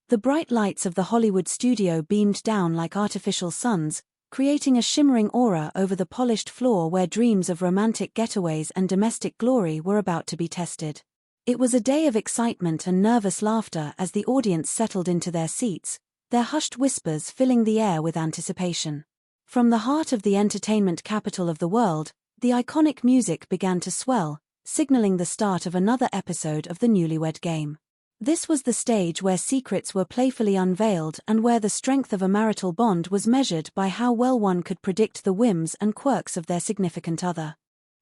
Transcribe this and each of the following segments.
The bright lights of the Hollywood studio beamed down like artificial suns, creating a shimmering aura over the polished floor where dreams of romantic getaways and domestic glory were about to be tested. It was a day of excitement and nervous laughter as the audience settled into their seats, their hushed whispers filling the air with anticipation. From the heart of the entertainment capital of the world, the iconic music began to swell, signaling the start of another episode of the Newlywed Game. This was the stage where secrets were playfully unveiled and where the strength of a marital bond was measured by how well one could predict the whims and quirks of their significant other.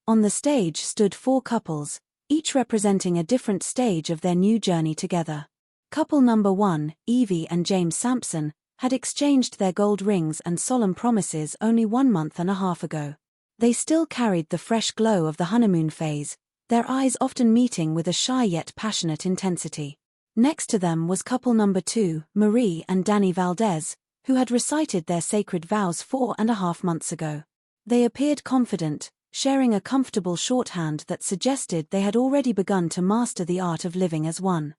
On the stage stood 4 couples, each representing a different stage of their new journey together. Couple number 1, Evie and James Sampson, had exchanged their gold rings and solemn promises only 1.5 months ago. They still carried the fresh glow of the honeymoon phase, their eyes often meeting with a shy yet passionate intensity. Next to them was couple number 2, Marie and Danny Valdez, who had recited their sacred vows 4.5 months ago. They appeared confident, sharing a comfortable shorthand that suggested they had already begun to master the art of living as one.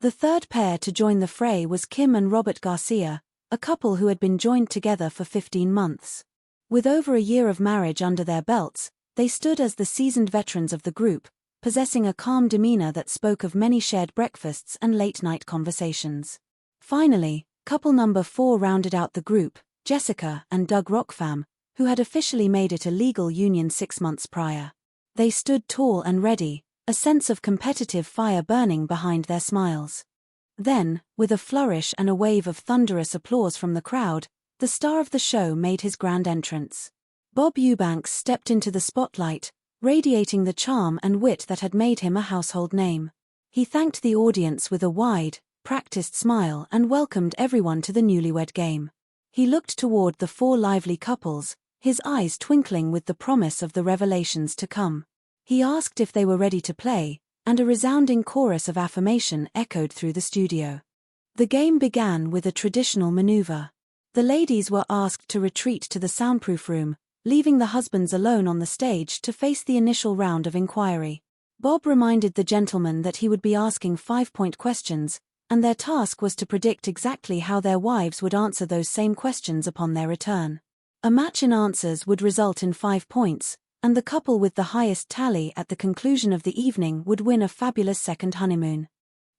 The third pair to join the fray was Kim and Robert Garcia, a couple who had been joined together for 15 months. With over a year of marriage under their belts, they stood as the seasoned veterans of the group, possessing a calm demeanor that spoke of many shared breakfasts and late-night conversations. Finally, couple number 4 rounded out the group, Jessica and Doug Rockfam, who had officially made it a legal union 6 months prior. They stood tall and ready, a sense of competitive fire burning behind their smiles. Then, with a flourish and a wave of thunderous applause from the crowd, the star of the show made his grand entrance. Bob Eubanks stepped into the spotlight, radiating the charm and wit that had made him a household name. He thanked the audience with a wide, practiced smile and welcomed everyone to the Newlywed Game. He looked toward the 4 lively couples, his eyes twinkling with the promise of the revelations to come. He asked if they were ready to play, and a resounding chorus of affirmation echoed through the studio. The game began with a traditional maneuver. The ladies were asked to retreat to the soundproof room, leaving the husbands alone on the stage to face the initial round of inquiry. Bob reminded the gentlemen that he would be asking 5-point questions, and their task was to predict exactly how their wives would answer those same questions upon their return. A match in answers would result in 5 points, and the couple with the highest tally at the conclusion of the evening would win a fabulous second honeymoon.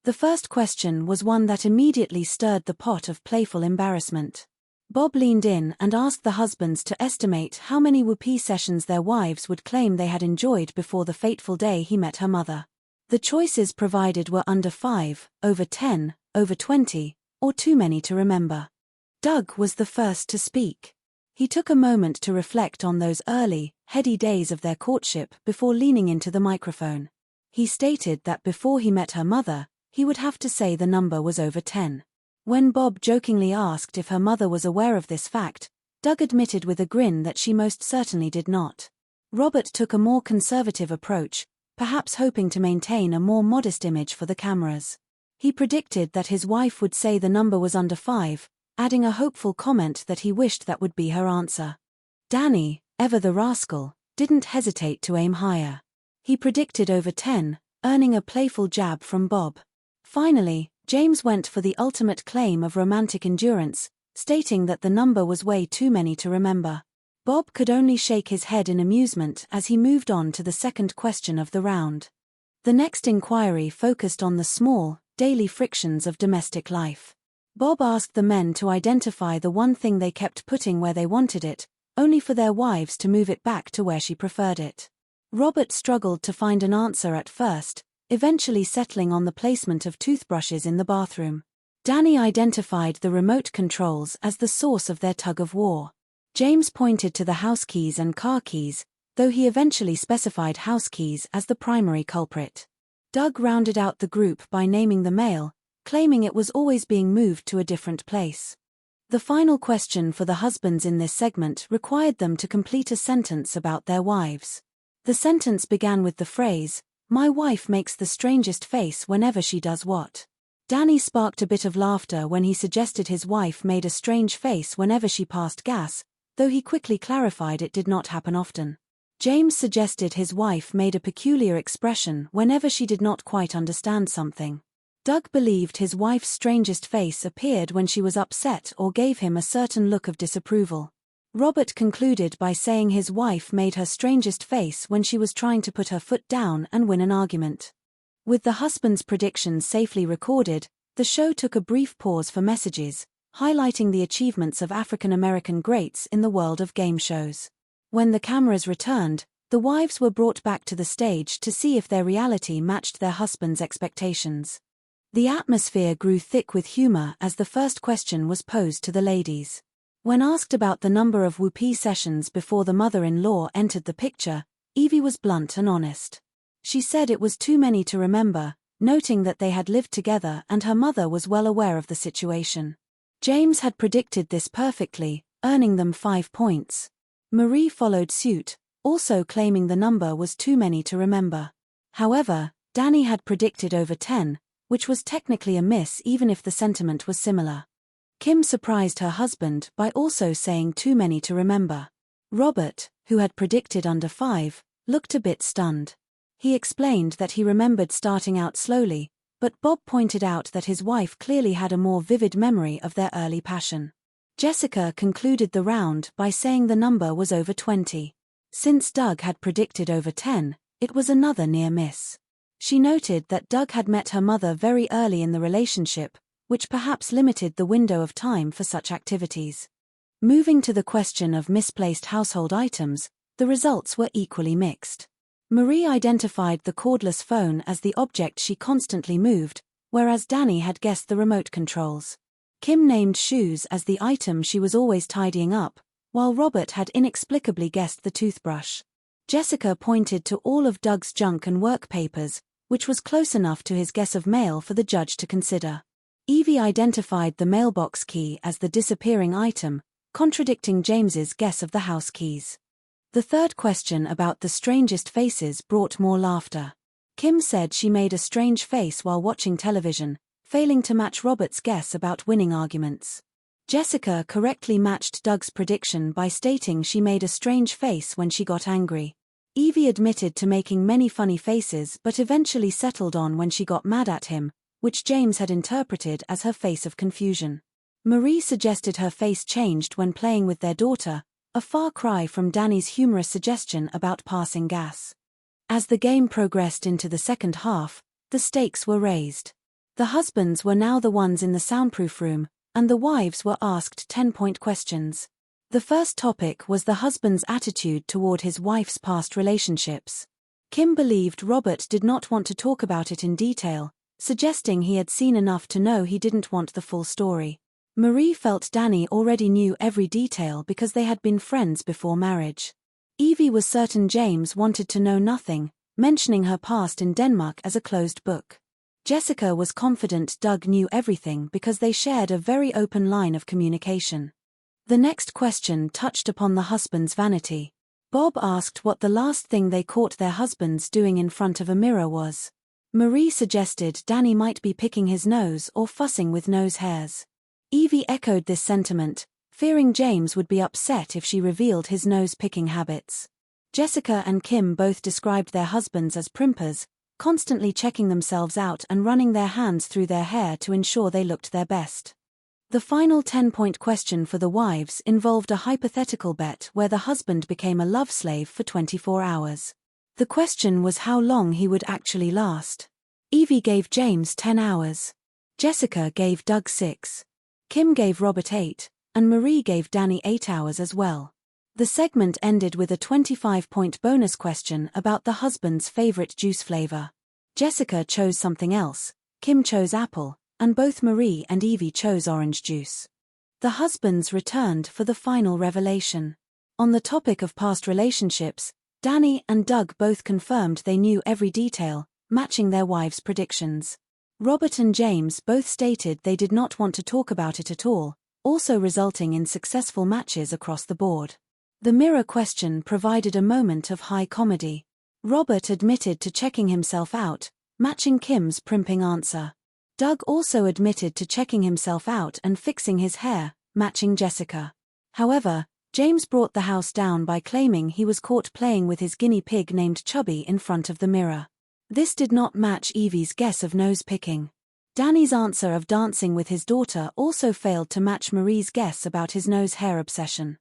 The first question was one that immediately stirred the pot of playful embarrassment. Bob leaned in and asked the husbands to estimate how many whoopee sessions their wives would claim they had enjoyed before the fateful day he met her mother. The choices provided were under 5, over 10, over 20, or too many to remember. Doug was the first to speak. He took a moment to reflect on those early, heady days of their courtship before leaning into the microphone. He stated that before he met her mother, he would have to say the number was over 10. When Bob jokingly asked if her mother was aware of this fact, Doug admitted with a grin that she most certainly did not. Robert took a more conservative approach, perhaps hoping to maintain a more modest image for the cameras. He predicted that his wife would say the number was under 5, adding a hopeful comment that he wished that would be her answer. Danny, ever the rascal, didn't hesitate to aim higher. He predicted over 10, earning a playful jab from Bob. Finally, James went for the ultimate claim of romantic endurance, stating that the number was way too many to remember. Bob could only shake his head in amusement as he moved on to the second question of the round. The next inquiry focused on the small, daily frictions of domestic life. Bob asked the men to identify the one thing they kept putting where they wanted it, only for their wives to move it back to where she preferred it. Robert struggled to find an answer at first, eventually settling on the placement of toothbrushes in the bathroom. Danny identified the remote controls as the source of their tug-of-war. James pointed to the house keys and car keys, though he eventually specified house keys as the primary culprit. Doug rounded out the group by naming the mail, claiming it was always being moved to a different place. The final question for the husbands in this segment required them to complete a sentence about their wives. The sentence began with the phrase, "My wife makes the strangest face whenever she does what?" Danny sparked a bit of laughter when he suggested his wife made a strange face whenever she passed gas, though he quickly clarified it did not happen often. James suggested his wife made a peculiar expression whenever she did not quite understand something. Doug believed his wife's strangest face appeared when she was upset or gave him a certain look of disapproval. Robert concluded by saying his wife made her strangest face when she was trying to put her foot down and win an argument. With the husband's predictions safely recorded, the show took a brief pause for messages, highlighting the achievements of African American greats in the world of game shows. When the cameras returned, the wives were brought back to the stage to see if their reality matched their husbands' expectations. The atmosphere grew thick with humor as the first question was posed to the ladies. When asked about the number of whoopee sessions before the mother-in-law entered the picture, Evie was blunt and honest. She said it was too many to remember, noting that they had lived together and her mother was well aware of the situation. James had predicted this perfectly, earning them 5 points. Marie followed suit, also claiming the number was too many to remember. However, Danny had predicted over 10, which was technically a miss even if the sentiment was similar. Kim surprised her husband by also saying too many to remember. Robert, who had predicted under 5, looked a bit stunned. He explained that he remembered starting out slowly, but Bob pointed out that his wife clearly had a more vivid memory of their early passion. Jessica concluded the round by saying the number was over 20. Since Doug had predicted over 10, it was another near miss. She noted that Doug had met her mother very early in the relationship, which perhaps limited the window of time for such activities. Moving to the question of misplaced household items, the results were equally mixed. Marie identified the cordless phone as the object she constantly moved, whereas Danny had guessed the remote controls. Kim named shoes as the item she was always tidying up, while Robert had inexplicably guessed the toothbrush. Jessica pointed to all of Doug's junk and work papers, which was close enough to his guess of mail for the judge to consider. Evie identified the mailbox key as the disappearing item, contradicting James's guess of the house keys. The third question about the strangest faces brought more laughter. Kim said she made a strange face while watching television, failing to match Robert's guess about winning arguments. Jessica correctly matched Doug's prediction by stating she made a strange face when she got angry. Evie admitted to making many funny faces but eventually settled on when she got mad at him, which James had interpreted as her face of confusion. Marie suggested her face changed when playing with their daughter, a far cry from Danny's humorous suggestion about passing gas. As the game progressed into the second half, the stakes were raised. The husbands were now the ones in the soundproof room, and the wives were asked 10-point questions. The first topic was the husband's attitude toward his wife's past relationships. Kim believed Robert did not want to talk about it in detail, suggesting he had seen enough to know he didn't want the full story. Marie felt Danny already knew every detail because they had been friends before marriage. Evie was certain James wanted to know nothing, mentioning her past in Denmark as a closed book. Jessica was confident Doug knew everything because they shared a very open line of communication. The next question touched upon the husband's vanity. Bob asked what the last thing they caught their husbands doing in front of a mirror was. Marie suggested Danny might be picking his nose or fussing with nose hairs. Evie echoed this sentiment, fearing James would be upset if she revealed his nose-picking habits. Jessica and Kim both described their husbands as primpers, constantly checking themselves out and running their hands through their hair to ensure they looked their best. The final 10-point question for the wives involved a hypothetical bet where the husband became a love slave for 24 hours. The question was how long he would actually last. Evie gave James 10 hours. Jessica gave Doug 6. Kim gave Robert 8, and Marie gave Danny 8 hours as well. The segment ended with a 25-point bonus question about the husband's favorite juice flavor. Jessica chose something else, Kim chose apple, and both Marie and Evie chose orange juice. The husbands returned for the final revelation. On the topic of past relationships, Danny and Doug both confirmed they knew every detail, matching their wives' predictions. Robert and James both stated they did not want to talk about it at all, also resulting in successful matches across the board. The mirror question provided a moment of high comedy. Robert admitted to checking himself out, matching Kim's primping answer. Doug also admitted to checking himself out and fixing his hair, matching Jessica. However, James brought the house down by claiming he was caught playing with his guinea pig named Chubby in front of the mirror. This did not match Evie's guess of nose picking. Danny's answer of dancing with his daughter also failed to match Marie's guess about his nose hair obsession.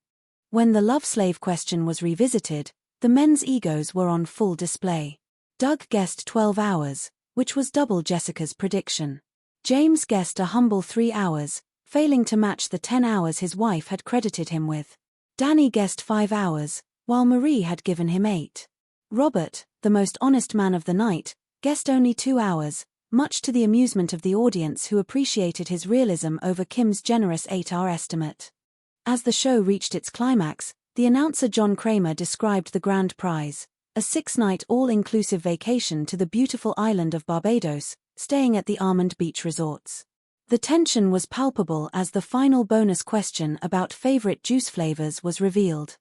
When the love slave question was revisited, the men's egos were on full display. Doug guessed 12 hours, which was double Jessica's prediction. James guessed a humble 3 hours, failing to match the 10 hours his wife had credited him with. Danny guessed 5 hours, while Marie had given him 8. Robert, the most honest man of the night, guessed only 2 hours, much to the amusement of the audience who appreciated his realism over Kim's generous 8-hour estimate. As the show reached its climax, the announcer John Kramer described the grand prize, a 6-night all-inclusive vacation to the beautiful island of Barbados, staying at the Almond Beach resorts. The tension was palpable as the final bonus question about favorite juice flavors was revealed.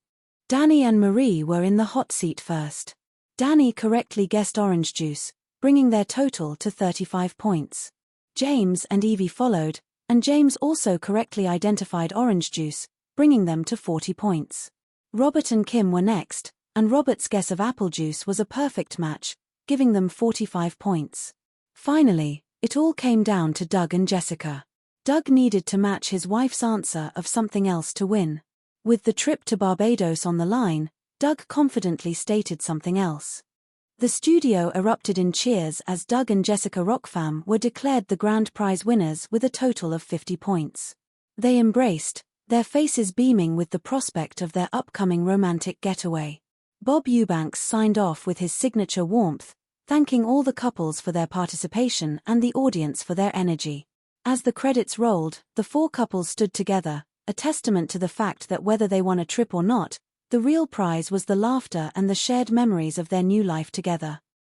Danny and Marie were in the hot seat first. Danny correctly guessed orange juice, bringing their total to 35 points. James and Evie followed, and James also correctly identified orange juice, bringing them to 40 points. Robert and Kim were next, and Robert's guess of apple juice was a perfect match, giving them 45 points. Finally, it all came down to Doug and Jessica. Doug needed to match his wife's answer of something else to win. With the trip to Barbados on the line, Doug confidently stated something else. The studio erupted in cheers as Doug and Jessica Rockfam were declared the grand prize winners with a total of 50 points. They embraced, their faces beaming with the prospect of their upcoming romantic getaway. Bob Eubanks signed off with his signature warmth, thanking all the couples for their participation and the audience for their energy. As the credits rolled, the 4 couples stood together, a testament to the fact that whether they won a trip or not, the real prize was the laughter and the shared memories of their new life together.